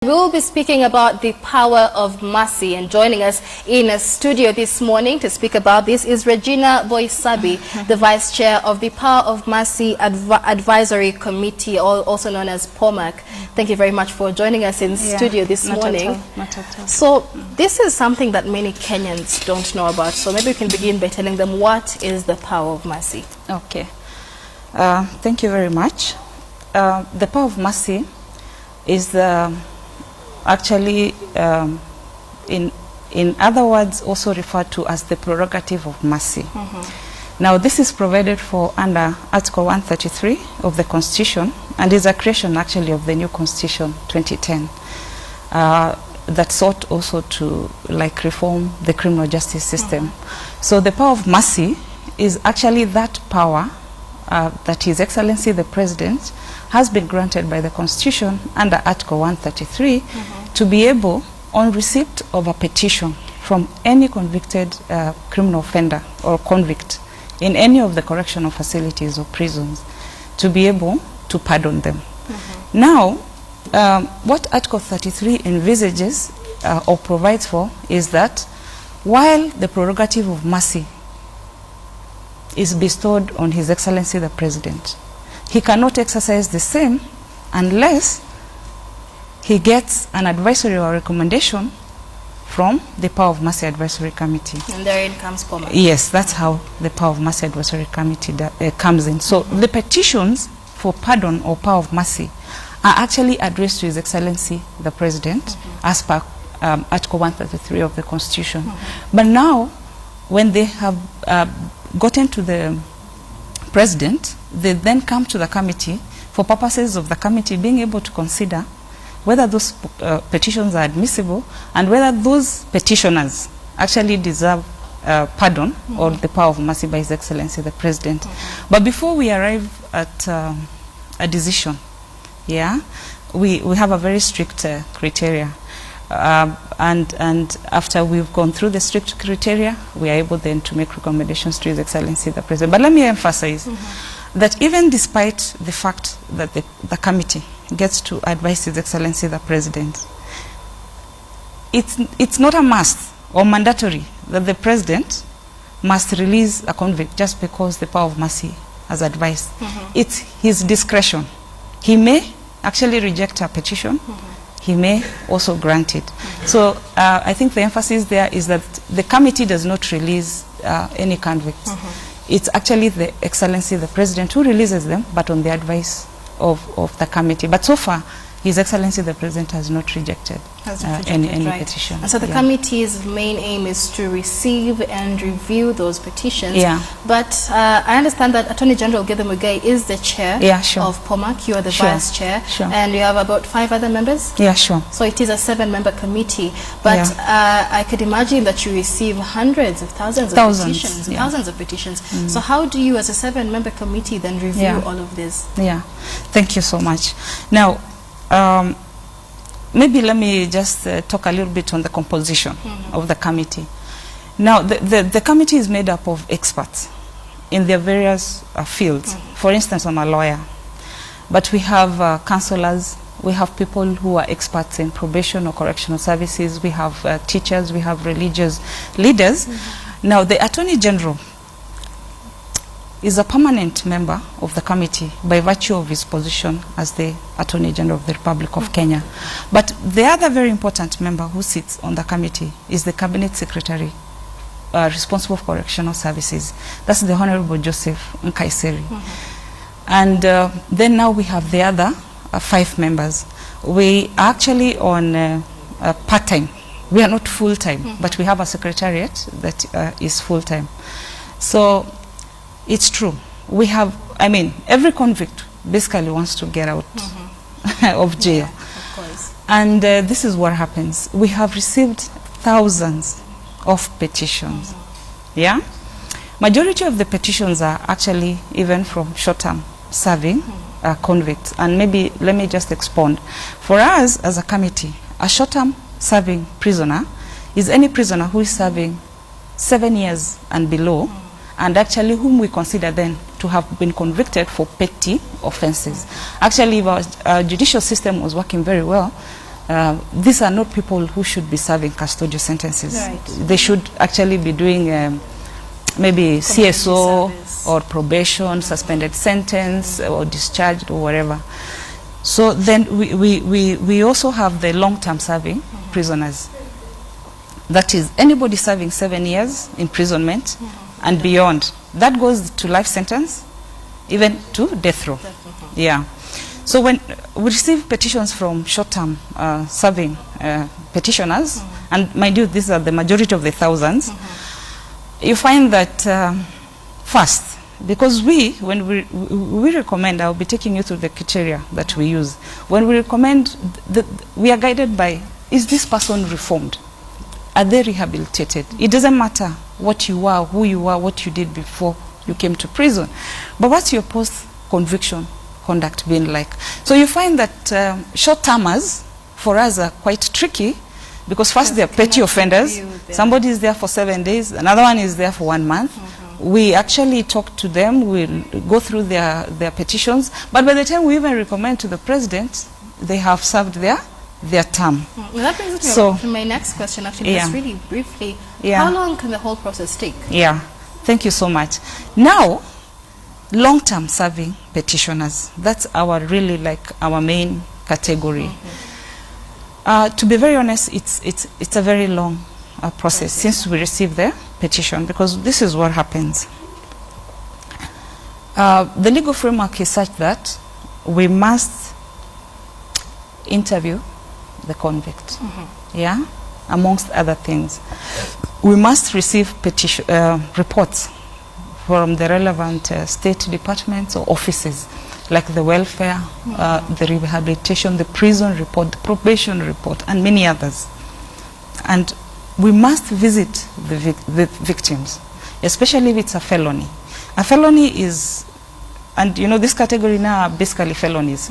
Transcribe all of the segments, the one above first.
we'll be speaking about the power of mercy. And joining us in a studio this morning to speak about this is Regina Boisabi, the Vice Chair of the Power of Mercy Advisory Committee, also known as POMAC. Thank you very much for joining us in studio this morning. Not at all. So this is something that many Kenyans don't know about. So maybe we can begin by telling them what is the power of mercy. Okay. Thank you very much. The power of mercy is actually, in other words, also referred to as the prerogative of mercy. Now, this is provided for under Article 133 of the Constitution, and is a creation actually of the new Constitution 2010 that sought also to reform the criminal justice system. So the power of mercy is actually that power that His Excellency the President has been granted by the Constitution under Article 133 to be able, on receipt of a petition from any convicted criminal offender or convict in any of the correctional facilities or prisons, to be able to pardon them. Now, what Article 33 envisages or provides for is that while the prerogative of mercy is bestowed on His Excellency the President, he cannot exercise the same unless he gets an advisory or recommendation from the Power of Mercy Advisory Committee. And therein comes POMAC. Yes, that's how the Power of Mercy Advisory Committee comes in. So the petitions for pardon or power of mercy are actually addressed to His Excellency the President as per Article 133 of the Constitution. But now, when they have gotten to the President, they then come to the committee for purposes of the committee being able to consider whether those petitions are admissible and whether those petitioners actually deserve pardon or the power of mercy by His Excellency the President. But before we arrive at a decision, we have a very strict criteria. And after we've gone through the strict criteria, we are able then to make recommendations to His Excellency the President. But let me emphasize that even despite the fact that the committee gets to advise His Excellency the President, it's not a must or mandatory that the President must release a convict just because the power of mercy has advised. It's his discretion. He may actually reject a petition. He may also grant it. So I think the emphasis there is that the committee does not release any convicts. It's actually the Excellency the President who releases them, but on the advice of the committee. But so far, His Excellency the President has not rejected any petition. And so the committee's main aim is to receive and review those petitions. But I understand that Attorney General Githu Muigai is the chair of POMAC. You are the vice chair. And you have about 5 other members? So it is a 7-member committee. But I could imagine that you receive hundreds of thousands of petitions. So how do you, as a 7-member committee, then review all of this? Thank you so much. Now, maybe let me just talk a little bit on the composition of the committee. Now, the committee is made up of experts in their various fields. For instance, I'm a lawyer, but we have counselors, we have people who are experts in probation or correctional services, we have teachers, we have religious leaders. Now, the Attorney General is a permanent member of the committee by virtue of his position as the Attorney General of the Republic of Kenya. But the other very important member who sits on the committee is the Cabinet Secretary responsible for correctional services. That's the Honorable Joseph Nkaiseri. And then now we have the other 5 members. We are actually on part-time. We are not full-time, but we have a secretariat that is full-time. So it's true. We have, every convict basically wants to get out of jail. Of course. And this is what happens. We have received thousands of petitions. Majority of the petitions are actually even from short-term serving convicts. And maybe let me just expound. For us as a committee, a short-term serving prisoner is any prisoner who is serving 7 years and below, and actually whom we consider then to have been convicted for petty offenses. Actually, if our judicial system was working very well, these are not people who should be serving custodial sentences. Right. They should actually be doing maybe CSO service, or probation, suspended sentence, or discharged, or whatever. So then we also have the long-term serving prisoners. That is, anybody serving 7 years imprisonment and beyond. That goes to life sentence, even to death row. Yeah. So when we receive petitions from short-term serving petitioners, and mind you, these are the majority of the thousands, you find that first, because when we recommend, I'll be taking you through the criteria that we use. When we recommend, we are guided by, is this person reformed? Are they rehabilitated? It doesn't matter what you are, who you are, what you did before you came to prison. But what's your post-conviction conduct been like? So you find that short-termers, for us, are quite tricky, because first they are petty offenders. Somebody is there for 7 days, another one is there for 1 month. We actually talk to them, we'll go through their petitions, but by the time we even recommend to the president, they have served their term. Well, that brings us to my next question, actually, just really briefly. How long can the whole process take? Yeah, thank you so much. Now, long-term serving petitioners, that's our really our main category. To be very honest, it's a very long process since we receive the petition, because this is what happens. The legal framework is such that we must interview the convict, amongst other things. We must receive reports from the relevant state departments or offices, like the welfare, the rehabilitation, the prison report, the probation report, and many others. And we must visit the victims, especially if it's a felony. A felony is, and you know, this category now are basically felonies.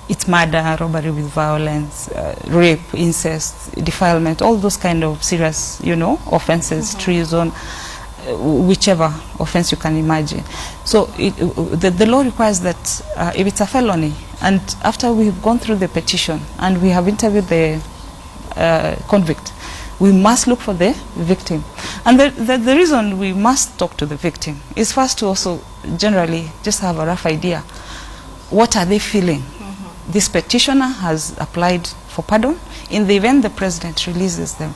It's murder, robbery with violence, rape, incest, defilement, all those kind of serious, you know, offenses, treason, whichever offense you can imagine. So the law requires that if it's a felony, and after we've gone through the petition and we have interviewed the convict, we must look for the victim. And the reason we must talk to the victim is first to also generally just have a rough idea. What are they feeling? This petitioner has applied for pardon. In the event the president releases them,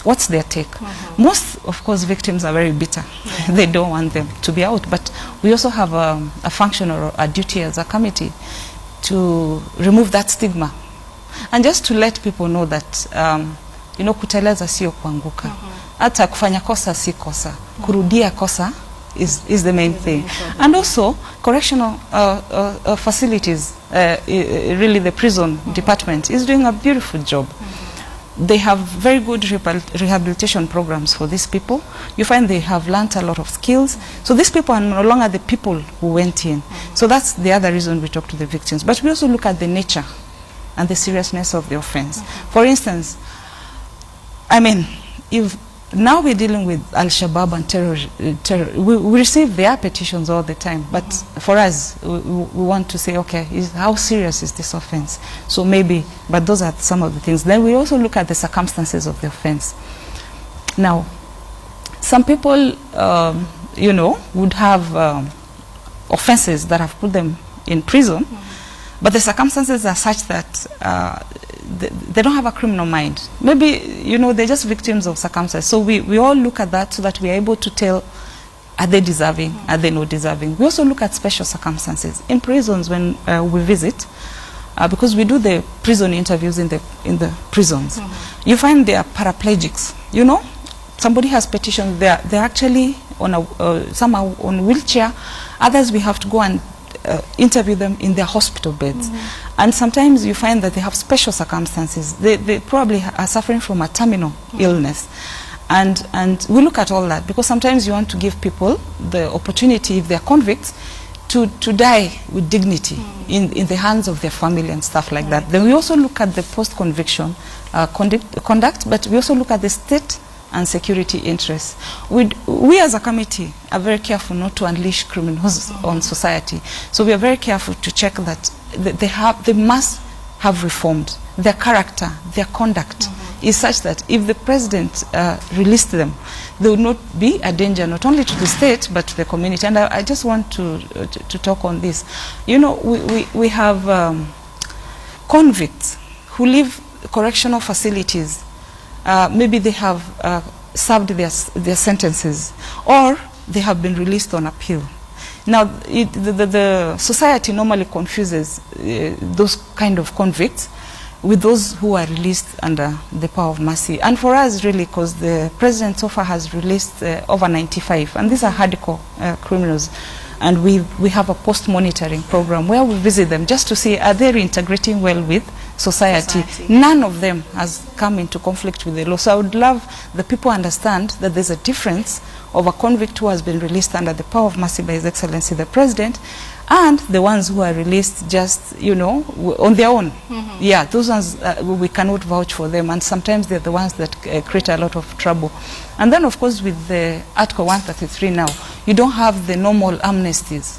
what's their take? Most, of course, victims are very bitter. They don't want them to be out. But we also have a function or a duty as a committee to remove that stigma. And just to let people know that, you know, kuteleza sio kuanguka. Hata kufanya kosa si kosa. Kurudia kosa is the main thing. And also, correctional facilities, really the prison department is doing a beautiful job. They have very good rehabilitation programs for these people. You find they have learnt a lot of skills. So these people are no longer the people who went in. So that's the other reason we talk to the victims. But we also look at the nature and the seriousness of the offense. For instance, I mean, if now we're dealing with Al-Shabaab and terror, we receive their petitions all the time. But for us, we want to say, okay, how serious is this offense? So maybe, but those are some of the things. Then we also look at the circumstances of the offense. Now, some people, you know, would have offenses that have put them in prison, but the circumstances are such that they don't have a criminal mind. Maybe, you know, they're just victims of circumstances. So we all look at that so that we are able to tell, are they deserving, are they not deserving. We also look at special circumstances. In prisons, when we visit, because we do the prison interviews in the prisons, you find they are paraplegics. You know, somebody has petitioned, they're actually on some are on wheelchair, others we have to go and interview them in their hospital beds. And sometimes you find that they have special circumstances. They probably are suffering from a terminal illness. And we look at all that, because sometimes you want to give people the opportunity, if they're convicts, to die with dignity in the hands of their family and stuff like that. Then we also look at the post-conviction conduct, but we also look at the state and security interests. We as a committee are very careful not to unleash criminals on society. So we are very careful to check that they must have reformed. their character, their conduct is such that if the president released them, they would not be a danger not only to the state but to the community. And I just want to talk on this. You know, we have convicts who leave correctional facilities. Maybe they have served their sentences, or they have been released on appeal. Now, the society normally confuses those kind of convicts with those who are released under the power of mercy. And for us, really, because the president so far has released over 95, and these are hardcore criminals. And we have a post-monitoring program where we visit them just to see, are they reintegrating well with society? None of them has come into conflict with the law. So I would love the people understand that there's a difference of a convict who has been released under the power of mercy by His Excellency the President, and the ones who are released just, you know, on their own. Yeah, those ones, we cannot vouch for them, and sometimes they're the ones that create a lot of trouble. And then, of course, with the Article 133 now, you don't have the normal amnesties.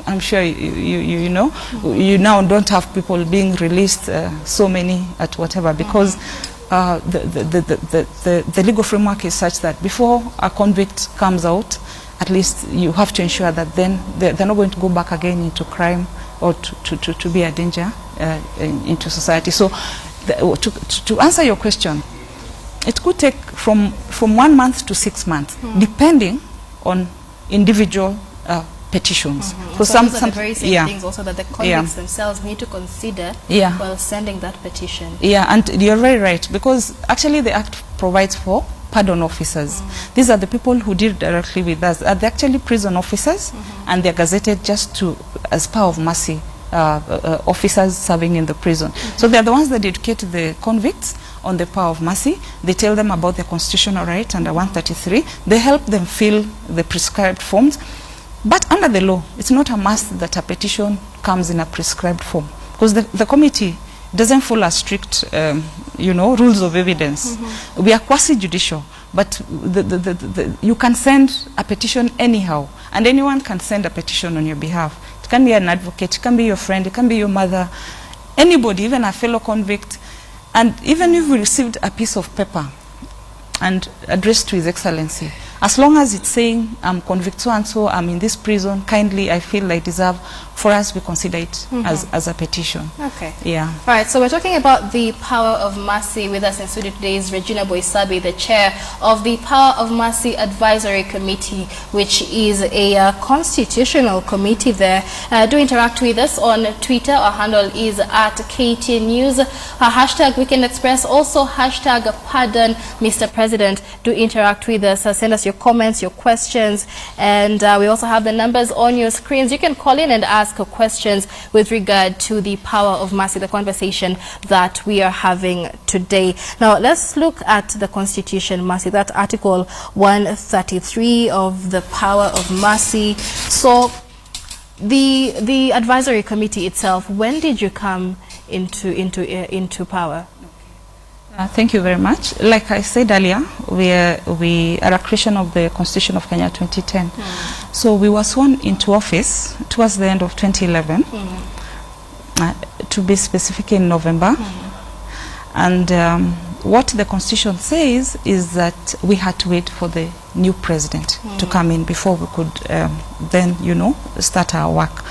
I'm sure you know, you now don't have people being released, so many at whatever, because the legal framework is such that before a convict comes out, at least you have to ensure that then they're not going to go back again into crime or to be a danger into society. So to answer your question, it could take from 1 month to 6 months, depending on individual petitions. So some are the very same things also that the convicts themselves need to consider while sending that petition. Yeah, and you're very right, because actually the Act provides for pardon officers. These are the people who deal directly with us. They're actually prison officers, and they're gazetted just as power of mercy officers serving in the prison. So they're the ones that educate the convicts on the power of mercy. They tell them about their constitutional right under 133. They help them fill the prescribed forms. But under the law, it's not a must that a petition comes in a prescribed form, because the committee doesn't follow strict, you know, rules of evidence. We are quasi-judicial, but you can send a petition anyhow, and anyone can send a petition on your behalf. It can be an advocate, it can be your friend, it can be your mother, anybody, even a fellow convict. And even if we received a piece of paper and addressed to His Excellency, as long as it's saying, I'm convicted so-and-so, I'm in this prison, kindly, I feel I deserve, for us, we consider it as a petition. Okay. Yeah. All right, so we're talking about the Power of Mercy. With us in studio today is Regina Boisabi, the chair of the Power of Mercy Advisory Committee, which is a constitutional committee there. Do interact with us on Twitter. Our handle is @KTN News. Hashtag Weekend Express, also hashtag Pardon Mr. President. Do interact with us. Send us your comments, your questions, and we also have the numbers on your screens. You can call in and ask questions with regard to the Power of Mercy, the conversation that we are having today. Now, let's look at the Constitution, Mercy, that Article 133 of the Power of Mercy. So, the advisory committee itself, when did you come into power? Thank you very much. Like I said earlier, we are a creation of the Constitution of Kenya 2010. So we were sworn into office towards the end of 2011, to be specific, in November. And what the Constitution says is that we had to wait for the new president to come in before we could then, you know, start our work.